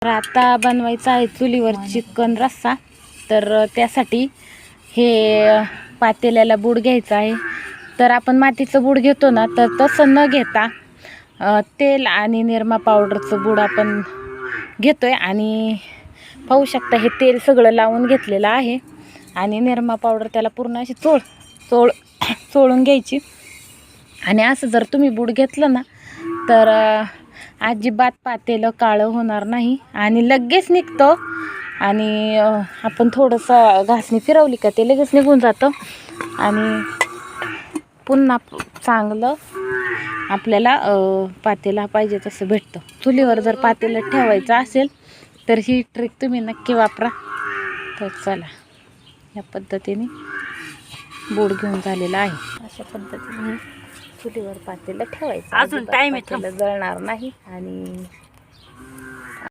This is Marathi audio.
तर आता बनवायचा आहे चुलीवर चिकन रस्सा. तर त्यासाठी हे पातेल्याला बूड घ्यायचा आहे. तर आपण मातीचं बूड घेतो ना, तर तसं न घेता तेल आणि निरमा पावडरचं बूड आपण घेतोय. आणि पाहू शकता हे तेल सगळं लावून घेतलेलं आहे आणि निरमा पावडर त्याला पूर्ण अशी चोळून घ्यायची. आणि असं जर तुम्ही बूड घेतलं ना, तर अजिबात पातेलं काळं होणार नाही आणि लगेच निघतं. आणि आपण थोडंसं घासणी फिरवली का ते लगेच निघून जातं आणि पुन्हा चांगलं आपल्याला पातेला पाहिजे तसं भेटतं. चुलीवर जर पातेलं ठेवायचं असेल तर ही ट्रिक तुम्ही नक्की वापरा. तर चला, या पद्धतीने बूड घेऊन झालेला आहे. अशा पद्धतीने चुलीवर पातेलं ठेवायचं. अजून टाइम आहे, पातेलं जळणार नाही आणि